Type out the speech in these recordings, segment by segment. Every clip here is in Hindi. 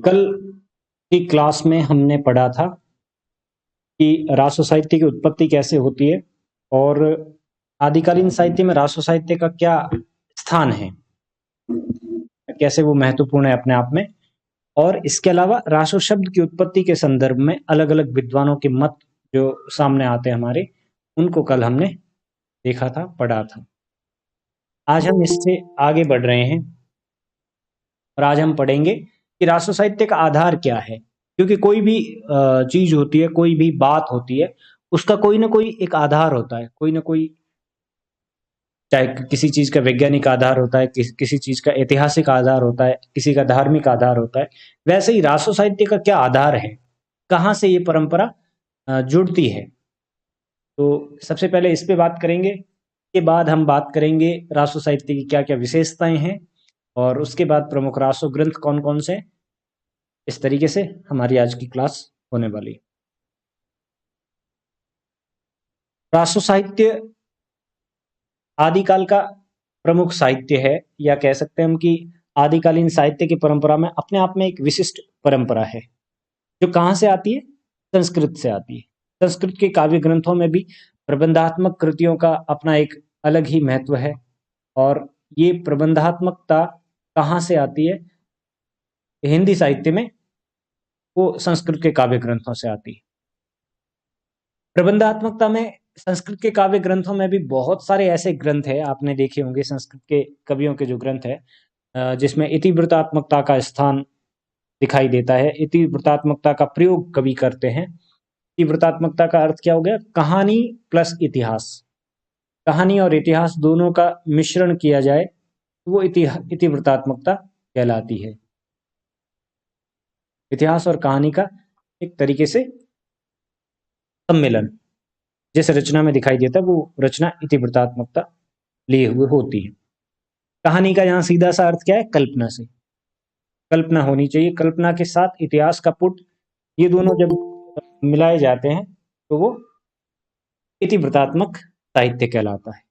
कल की क्लास में हमने पढ़ा था कि राष्ट्र साहित्य की उत्पत्ति कैसे होती है और आदिकालीन साहित्य में राष्ट्र साहित्य का क्या स्थान है, कैसे वो महत्वपूर्ण है अपने आप में। और इसके अलावा राष्ट्र शब्द की उत्पत्ति के संदर्भ में अलग अलग विद्वानों के मत जो सामने आते हैं हमारे, उनको कल हमने देखा था, पढ़ा था। आज हम इससे आगे बढ़ रहे हैं और आज हम पढ़ेंगे कि राष्ट्र साहित्य का आधार क्या है। क्योंकि कोई भी चीज होती है, कोई भी बात होती है, उसका कोई ना कोई एक आधार होता है, कोई ना कोई, चाहे किसी चीज का वैज्ञानिक आधार होता है, किसी चीज का ऐतिहासिक आधार होता है, किसी का धार्मिक आधार होता है। वैसे ही राष्ट्र साहित्य का क्या आधार है, कहाँ से ये परंपरा जुड़ती है। तो सबसे पहले इस पे बात करेंगे, के बाद हम बात करेंगे राष्ट्र साहित्य की क्या क्या विशेषताएं हैं, और उसके बाद प्रमुख राष्ट्र ग्रंथ कौन कौन से। इस तरीके से हमारी आज की क्लास होने वाली है। राष्ट्र साहित्य आदिकाल का प्रमुख साहित्य है, या कह सकते हैं हम कि आदिकालीन साहित्य की परंपरा में अपने आप में एक विशिष्ट परंपरा है, जो कहाँ से आती है, संस्कृत से आती है। संस्कृत के काव्य ग्रंथों में भी प्रबंधात्मक कृतियों का अपना एक अलग ही महत्व है, और ये प्रबंधात्मकता कहाँ से आती है, हिंदी साहित्य में वो संस्कृत के काव्य ग्रंथों से आती है। प्रबंधात्मकता में संस्कृत के काव्य ग्रंथों में भी बहुत सारे ऐसे ग्रंथ हैं, आपने देखे होंगे संस्कृत के कवियों के जो ग्रंथ है, जिसमें इतिवृत्तात्मकता का स्थान दिखाई देता है। इतिवृत्तात्मकता का प्रयोग कवि करते हैं। इतिवृत्तात्मकता का अर्थ क्या हो गया, कहानी प्लस इतिहास, कहानी और इतिहास दोनों का मिश्रण किया जाए तो वो इतिवृत्तात्मकता कहलाती है। इतिहास और कहानी का एक तरीके से सम्मेलन जिस रचना में दिखाई देता है, वो रचना इतिवृत्तात्मकता लिए हुए होती है। कहानी का यहाँ सीधा सा अर्थ क्या है, कल्पना से, कल्पना होनी चाहिए, कल्पना के साथ इतिहास का पुट, ये दोनों जब मिलाए जाते हैं तो वो इतिवृत्तात्मक साहित्य कहलाता है,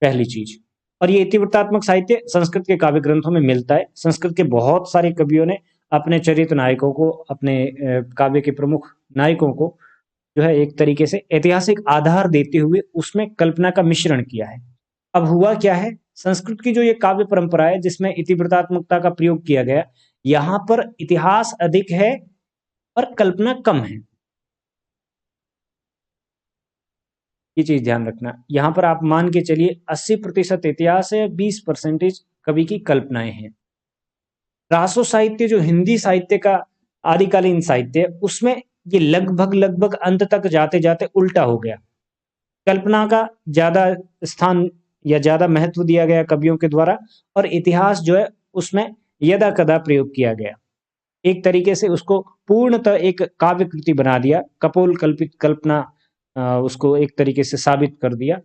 पहली चीज। और ये इतिवृत्तात्मक साहित्य संस्कृत के काव्य ग्रंथों में मिलता है। संस्कृत के बहुत सारे कवियों ने अपने चरित्र नायकों को, अपने काव्य के प्रमुख नायकों को जो है एक तरीके से ऐतिहासिक आधार देते हुए उसमें कल्पना का मिश्रण किया है। अब हुआ क्या है, संस्कृत की जो ये काव्य परंपरा है जिसमें इतिवृत्तात्मकता का प्रयोग किया गया, यहाँ पर इतिहास अधिक है और कल्पना कम है। ये चीज ध्यान रखना। यहाँ पर आप मान के चलिए 80% इतिहास है, 20% कवि की कल्पनाएं हैं। राष्ट्र साहित्य जो हिंदी साहित्य का आदिकालीन साहित्य है, उसमें ये लगभग अंत तक जाते जाते उल्टा हो गया। कल्पना का ज्यादा स्थान या ज्यादा महत्व दिया गया कवियों के द्वारा, और इतिहास जो है उसमें यदा कदा प्रयोग किया गया। एक तरीके से उसको पूर्णतः एक काव्य कृति बना दिया, कपोल कल्पित कल्पना उसको एक तरीके से साबित कर दिया।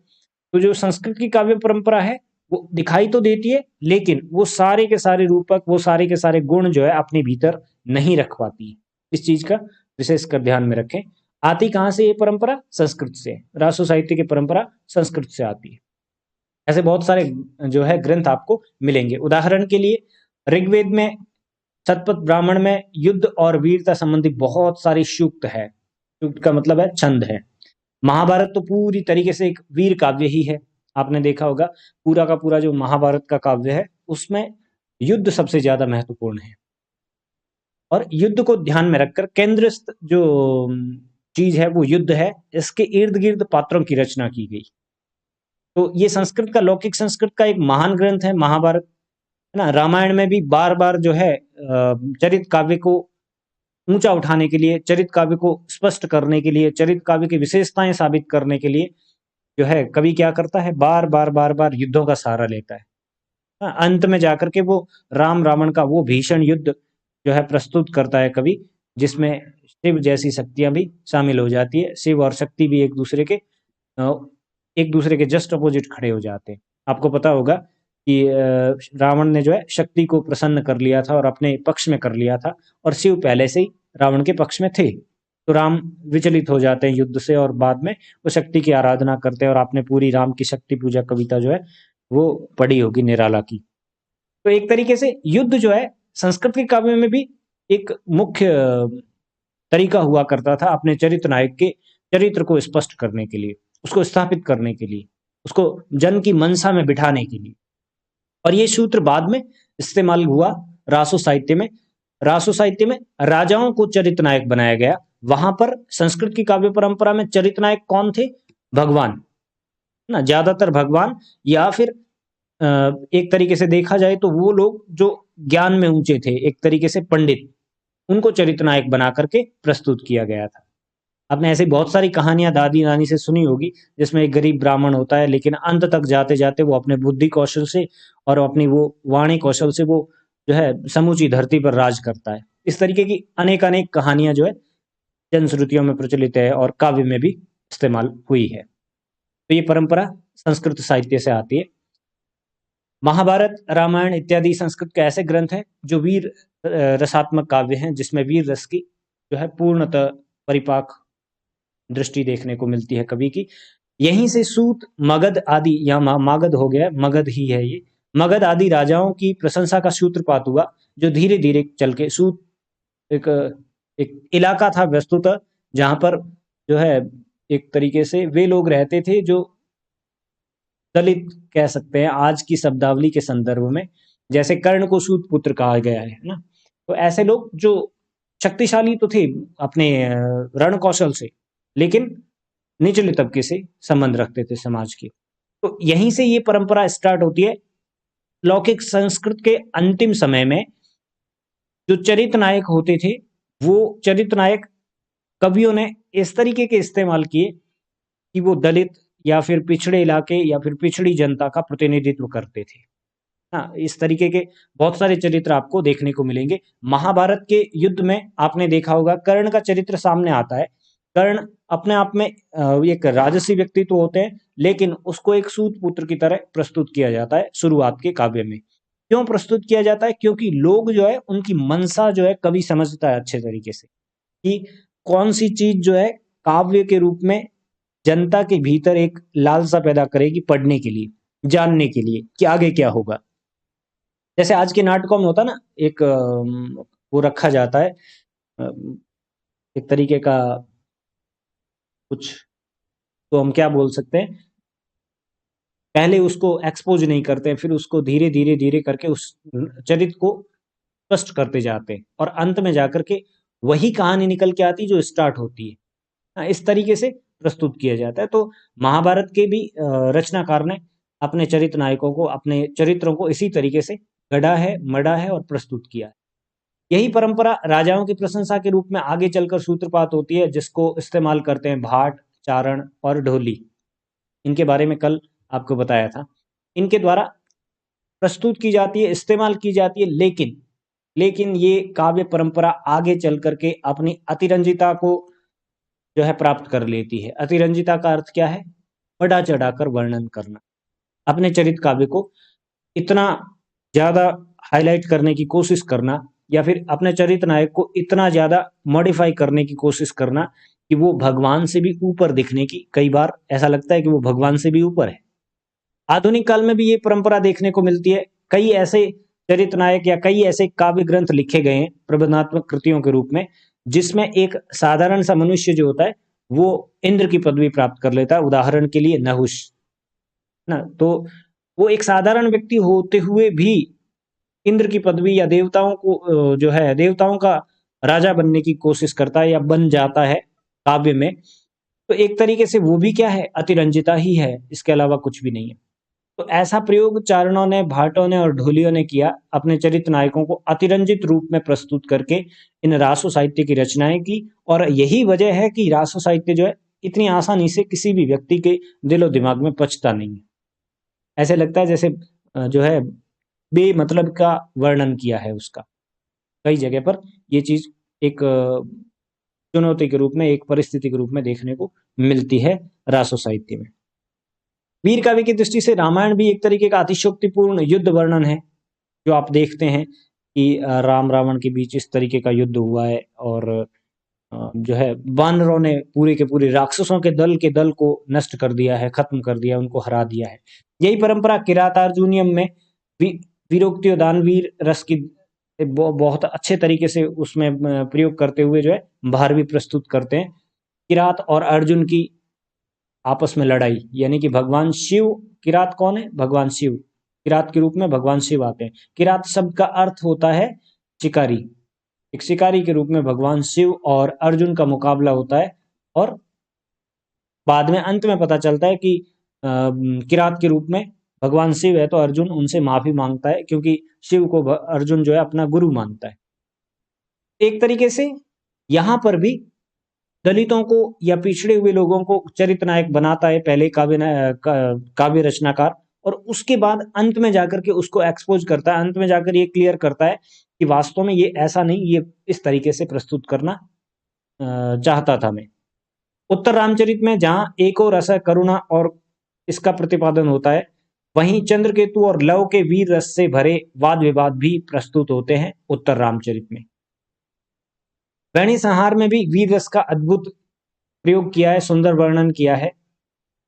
तो जो संस्कृत की काव्य परंपरा है वो दिखाई तो देती है, लेकिन वो सारे के सारे रूपक, वो सारे के सारे गुण जो है अपने भीतर नहीं रख पाती। इस चीज का विशेष कर ध्यान में रखें। आती कहाँ से ये परंपरा, संस्कृत से। राष्ट्र साहित्य की परंपरा संस्कृत से आती है। ऐसे बहुत सारे जो है ग्रंथ आपको मिलेंगे। उदाहरण के लिए ऋग्वेद में, शतपथ ब्राह्मण में युद्ध और वीरता संबंधी बहुत सारी सूक्त है। सूक्त का मतलब है छंद है। महाभारत तो पूरी तरीके से एक वीर काव्य ही है। आपने देखा होगा पूरा का पूरा जो महाभारत का काव्य है उसमें युद्ध सबसे ज्यादा महत्वपूर्ण है, और युद्ध को ध्यान में रखकर केंद्रस्थ जो चीज है वो युद्ध है। इसके इर्द गिर्द पात्रों की रचना की गई। तो ये संस्कृत का, लौकिक संस्कृत का एक महान ग्रंथ है महाभारत, है ना। रामायण में भी बार बार जो है चरित काव्य को ऊंचा उठाने के लिए, चरित काव्य को स्पष्ट करने के लिए, चरित काव्य की विशेषताएं साबित करने के लिए जो है कवि क्या करता है, बार बार युद्धों का सहारा लेता है। अंत में जाकर के वो राम रावण का वो भीषण युद्ध जो है प्रस्तुत करता है कवि, जिसमें शिव जैसी शक्तियां भी शामिल हो जाती है। शिव और शक्ति भी एक दूसरे के जस्ट अपोजिट खड़े हो जाते हैं। आपको पता होगा कि रावण ने जो है शक्ति को प्रसन्न कर लिया था और अपने पक्ष में कर लिया था, और शिव पहले से ही रावण के पक्ष में थे। तो राम विचलित हो जाते हैं युद्ध से, और बाद में वो शक्ति की आराधना करते हैं। और आपने पूरी राम की शक्ति पूजा कविता जो है वो पढ़ी होगी, निराला की। तो एक तरीके से युद्ध जो है संस्कृत के काव्य में भी एक मुख्य तरीका हुआ करता था अपने चरित्र नायक के चरित्र को स्पष्ट करने के लिए, उसको स्थापित करने के लिए, उसको जन की मनसा में बिठाने के लिए। और ये सूत्र बाद में इस्तेमाल हुआ रासो साहित्य में। रासो साहित्य में राजाओं को चरित्र नायक बनाया गया। वहां पर संस्कृत की काव्य परंपरा में चरित्र नायक कौन थे? भगवान ना, ज्यादातर भगवान, या फिर एक तरीके से देखा जाए तो वो लोग जो ज्ञान में ऊंचे थे, एक तरीके से पंडित, उनको चरित्र नायक बना करके प्रस्तुत किया गया था। आपने ऐसी बहुत सारी कहानियां दादी नानी से सुनी होगी, जिसमें एक गरीब ब्राह्मण होता है, लेकिन अंत तक जाते जाते वो अपने बुद्धि कौशल से और अपनी वो वाणी कौशल से वो जो है समूची धरती पर राज करता है। इस तरीके की अनेक अनेक कहानियां जो है जनश्रुतियों में प्रचलित है और काव्य में भी इस्तेमाल हुई है। तो ये परंपरा संस्कृत साहित्य से आती है। महाभारत, रामायण इत्यादि संस्कृत के ऐसे ग्रंथ हैं जो वीर रसात्मक काव्य हैं, जिसमें वीर रस की जो है पूर्णतः परिपाक दृष्टि देखने को मिलती है कवि की। यहीं से सूत, मगध आदि, या मागध हो गया, मगध ही है ये, मगध आदि राजाओं की प्रशंसा का सूत्रपात हुआ, जो धीरे धीरे चल के सूत एक एक इलाका था वस्तुतः, जहां पर जो है एक तरीके से वे लोग रहते थे जो दलित कह सकते हैं आज की शब्दावली के संदर्भ में, जैसे कर्ण को सूत पुत्र कहा गया है ना। तो ऐसे लोग जो शक्तिशाली तो थे अपने रण कौशल से, लेकिन निचले तबके से संबंध रखते थे समाज के। तो यहीं से ये परंपरा स्टार्ट होती है। लौकिक संस्कृत के अंतिम समय में जो चरित्र नायक होते थे, वो चरित्र नायक कवियों ने इस तरीके के इस्तेमाल किए कि वो दलित या फिर पिछड़े इलाके या फिर पिछड़ी जनता का प्रतिनिधित्व करते थे। हाँ, इस तरीके के बहुत सारे चरित्र आपको देखने को मिलेंगे। महाभारत के युद्ध में आपने देखा होगा कर्ण का चरित्र सामने आता है। कर्ण अपने आप में एक राजसी व्यक्तित्व होते हैं, लेकिन उसको एक सूत पुत्र की तरह प्रस्तुत किया जाता है शुरुआत के काव्य में। क्यों प्रस्तुत किया जाता है? क्योंकि लोग जो है उनकी मनसा जो है कवि समझता है अच्छे तरीके से कि कौन सी चीज जो है काव्य के रूप में जनता के भीतर एक लालसा पैदा करेगी पढ़ने के लिए, जानने के लिए कि आगे क्या होगा। जैसे आज के नाटकों में होता ना, एक वो रखा जाता है एक तरीके का कुछ, तो हम क्या बोल सकते हैं, पहले उसको एक्सपोज नहीं करते हैं, फिर उसको धीरे धीरे धीरे करके उस चरित्र को स्पष्ट करते जाते हैं, और अंत में जाकर के वही कहानी निकल के आती जो स्टार्ट होती है। इस तरीके से प्रस्तुत किया जाता है। तो महाभारत के भी रचनाकार ने अपने चरित्र नायकों को, अपने चरित्रों को इसी तरीके से गढ़ा है, मढ़ा है और प्रस्तुत किया है। यही परंपरा राजाओं की प्रशंसा के रूप में आगे चलकर सूत्रपात होती है, जिसको इस्तेमाल करते हैं भाट, चारण और ढोली। इनके बारे में कल आपको बताया था। इनके द्वारा प्रस्तुत की जाती है, इस्तेमाल की जाती है, लेकिन ये काव्य परंपरा आगे चल करके अपनी अतिरंजिता को जो है प्राप्त कर लेती है। अतिरंजिता का अर्थ क्या है? बढ़ा चढ़ाकर वर्णन करना, अपने चरित्र काव्य को इतना ज्यादा हाईलाइट करने की कोशिश करना, या फिर अपने चरित्र नायक को इतना ज्यादा मॉडिफाई करने की कोशिश करना कि वो भगवान से भी ऊपर दिखने की, कई बार ऐसा लगता है कि वो भगवान से भी ऊपर है। आधुनिक काल में भी ये परंपरा देखने को मिलती है। कई ऐसे चरित्र नायक या कई ऐसे काव्य ग्रंथ लिखे गए हैं प्रबंधात्मक कृतियों के रूप में, जिसमें एक साधारण सा मनुष्य जो होता है वो इंद्र की पदवी प्राप्त कर लेता है। उदाहरण के लिए नहुष ना, तो वो एक साधारण व्यक्ति होते हुए भी इंद्र की पदवी या देवताओं को जो है देवताओं का राजा बनने की कोशिश करता है या बन जाता है काव्य में। तो एक तरीके से वो भी क्या है? अतिरंजिता ही है, इसके अलावा कुछ भी नहीं है। तो ऐसा प्रयोग चारणों ने, भाटों ने और ढोलियों ने किया, अपने चरित्र नायकों को अतिरंजित रूप में प्रस्तुत करके इन रासो साहित्य की रचनाएं की। और यही वजह है कि रासो साहित्य जो है इतनी आसानी से किसी भी व्यक्ति के दिलो दिमाग में पचता नहीं है। ऐसे लगता है जैसे जो है बेमतलब का वर्णन किया है उसका। कई जगह पर ये चीज एक चुनौती के रूप में, एक परिस्थिति के रूप में देखने को मिलती है रासो साहित्य में। वीर काव्य की दृष्टि से रामायण भी एक तरीके का अतिशयोक्तिपूर्ण युद्ध वर्णन है। जो आप देखते हैं कि राम रावण के बीच इस तरीके का युद्ध हुआ है, और जो है वानरों ने पूरे के पूरे राक्षसों के दल को नष्ट कर दिया है, खत्म कर दिया, उनको हरा दिया है। यही परंपरा किरातार्जुनीयम में वीरोक्ति और दानवीर रस की बहुत अच्छे तरीके से उसमें प्रयोग करते हुए जो है भारवी प्रस्तुत करते हैं। किरात और अर्जुन की आपस में लड़ाई, यानी कि भगवान शिव, किरात कौन है? भगवान शिव, किरात के रूप में भगवान शिव आते हैं। किरात शब्द का अर्थ होता है शिकारी, एक शिकारी के रूप में भगवान शिव और अर्जुन का मुकाबला होता है, और बाद में अंत में पता चलता है कि किरात के रूप में भगवान शिव है, तो अर्जुन उनसे माफी मांगता है क्योंकि शिव को अर्जुन जो है अपना गुरु मानता है। एक तरीके से यहाँ पर भी दलितों को या पिछड़े हुए लोगों को चरित्र नायक बनाता है पहले काव्य रचनाकार, और उसके बाद अंत में जाकर के उसको एक्सपोज करता है, अंत में जाकर ये क्लियर करता है कि वास्तव में ये ऐसा नहीं, ये इस तरीके से प्रस्तुत करना चाहता था मैं। उत्तर रामचरित में जहां एको रस करुणा और इसका प्रतिपादन होता है, वहीं चंद्रकेतु और लव के वीर रस से भरे वाद विवाद भी प्रस्तुत होते हैं उत्तर रामचरित में। वैणी संहार में भी वीर रस का अद्भुत प्रयोग किया है, सुंदर वर्णन किया है।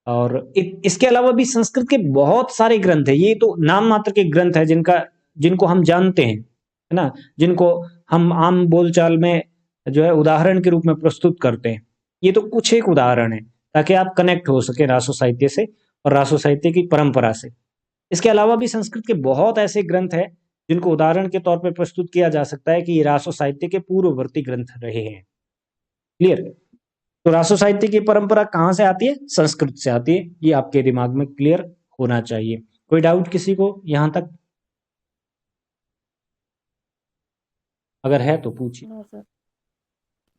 और इसके अलावा भी संस्कृत के बहुत सारे ग्रंथ है, ये तो नाम मात्र के ग्रंथ है जिनको हम जानते हैं, है ना, जिनको हम आम बोलचाल में जो है उदाहरण के रूप में प्रस्तुत करते हैं। ये तो कुछ एक उदाहरण है ताकि आप कनेक्ट हो सके रासो साहित्य से और रासो साहित्य की परंपरा से। इसके अलावा भी संस्कृत के बहुत ऐसे ग्रंथ हैं जिनको उदाहरण के तौर पर प्रस्तुत किया जा सकता है कि ये रासो साहित्य के पूर्ववर्ती ग्रंथ रहे हैं। क्लियर? तो रासो साहित्य की परंपरा कहाँ से आती है? संस्कृत से आती है। ये आपके दिमाग में क्लियर होना चाहिए। कोई डाउट किसी को यहां तक? अगर है तो पूछिए।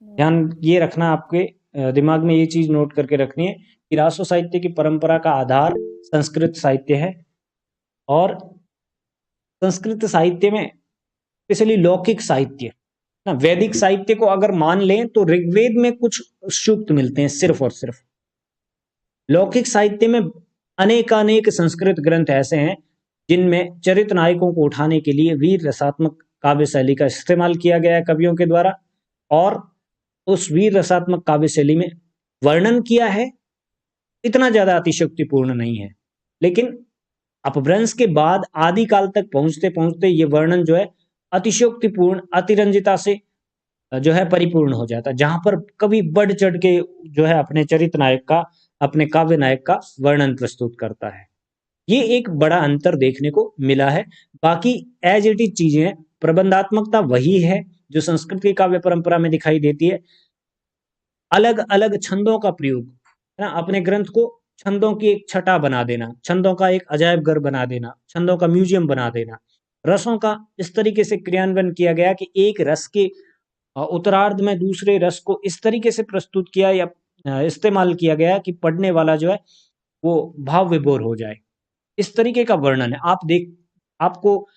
ध्यान ये रखना, आपके दिमाग में ये चीज नोट करके रखनी है कि रासो साहित्य की परंपरा का आधार संस्कृत साहित्य है, और संस्कृत साहित्य में स्पेशली लौकिक साहित्य ना, वैदिक साहित्य को अगर मान लें तो ऋग्वेद में कुछ सूक्त मिलते हैं सिर्फ और सिर्फ। लौकिक साहित्य में अनेकानेक संस्कृत ग्रंथ ऐसे हैं जिनमें चरित्र नायकों को उठाने के लिए वीर रसात्मक काव्य शैली का इस्तेमाल किया गया है कवियों के द्वारा, और उस वीर रसात्मक काव्य शैली में वर्णन किया है, इतना ज्यादा अतिशयोक्तिपूर्ण नहीं है, लेकिन अपभ्रंश के बाद आदि काल तक पहुंचते पहुंचते ये वर्णन जो है अतिशयोक्तिपूर्ण, अतिरंजिता से जो है परिपूर्ण हो जाता है, जहां पर कवि बढ़ चढ़ के जो है अपने चरित्र नायक का, अपने काव्य नायक का वर्णन प्रस्तुत करता है। ये एक बड़ा अंतर देखने को मिला है। बाकी एज इट इज चीजें, प्रबंधात्मकता वही है जो संस्कृत की काव्य परंपरा में दिखाई देती है। अलग अलग छंदों का प्रयोग, है ना, अपने ग्रंथ को छंदों की एक छटा बना देना, छंदों का एक अजायब घर बना देना, छंदों का म्यूजियम बना देना। रसों का इस तरीके से क्रियान्वयन किया गया कि एक रस के उत्तरार्ध में दूसरे रस को इस तरीके से प्रस्तुत किया या इस्तेमाल किया गया कि पढ़ने वाला जो है वो भाव विभोर हो जाए। इस तरीके का वर्णन है। आपको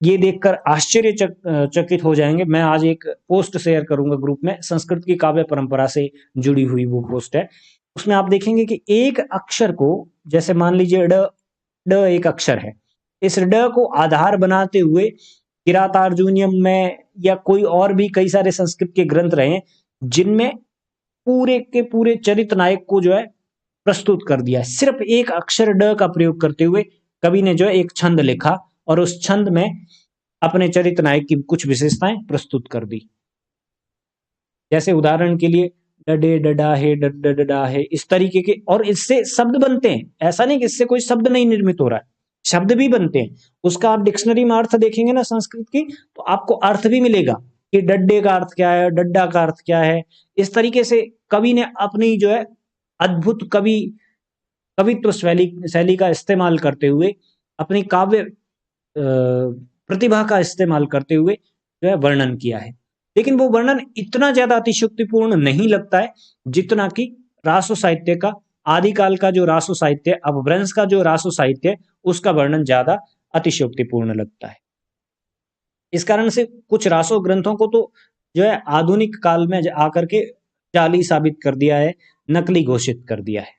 ये देखकर आश्चर्यचकित हो जाएंगे। मैं आज एक पोस्ट शेयर करूंगा ग्रुप में, संस्कृत की काव्य परंपरा से जुड़ी हुई वो पोस्ट है। उसमें आप देखेंगे कि एक अक्षर को, जैसे मान लीजिए ड एक अक्षर है, इस ड को आधार बनाते हुए किरातार्जुनीयम में या कोई और भी कई सारे संस्कृत के ग्रंथ रहे जिनमें पूरे के पूरे चरित्र नायक को जो है प्रस्तुत कर दिया। सिर्फ एक अक्षर ड का प्रयोग करते हुए कवि ने जो है एक छंद लिखा और उस छंद में अपने चरित्र नायक की कुछ विशेषताएं प्रस्तुत कर दी। जैसे उदाहरण के लिए डडे डडा है, डडा है, इस तरीके के, और इससे शब्द बनते हैं। ऐसा नहीं कि इससे कोई शब्द नहीं निर्मित हो रहा है, शब्द भी बनते हैं। उसका आप डिक्शनरी में अर्थ देखेंगे ना संस्कृत की, तो आपको अर्थ भी मिलेगा कि डड्डे का अर्थ क्या है, डड्डा का अर्थ क्या है। इस तरीके से कवि ने अपनी जो है अद्भुत कवित्व शैली का इस्तेमाल करते हुए, अपनी काव्य प्रतिभा का इस्तेमाल करते हुए जो है वर्णन किया है। लेकिन वो वर्णन इतना ज्यादा अतिशयोक्तिपूर्ण नहीं लगता है जितना कि रासो साहित्य का, आदिकाल का जो रासो साहित्य, अपभ्रंश का जो रासो साहित्य, उसका वर्णन ज्यादा अतिशयोक्तिपूर्ण लगता है। इस कारण से कुछ रासो ग्रंथों को तो जो है आधुनिक काल में आकर के जाली साबित कर दिया है, नकली घोषित कर दिया है।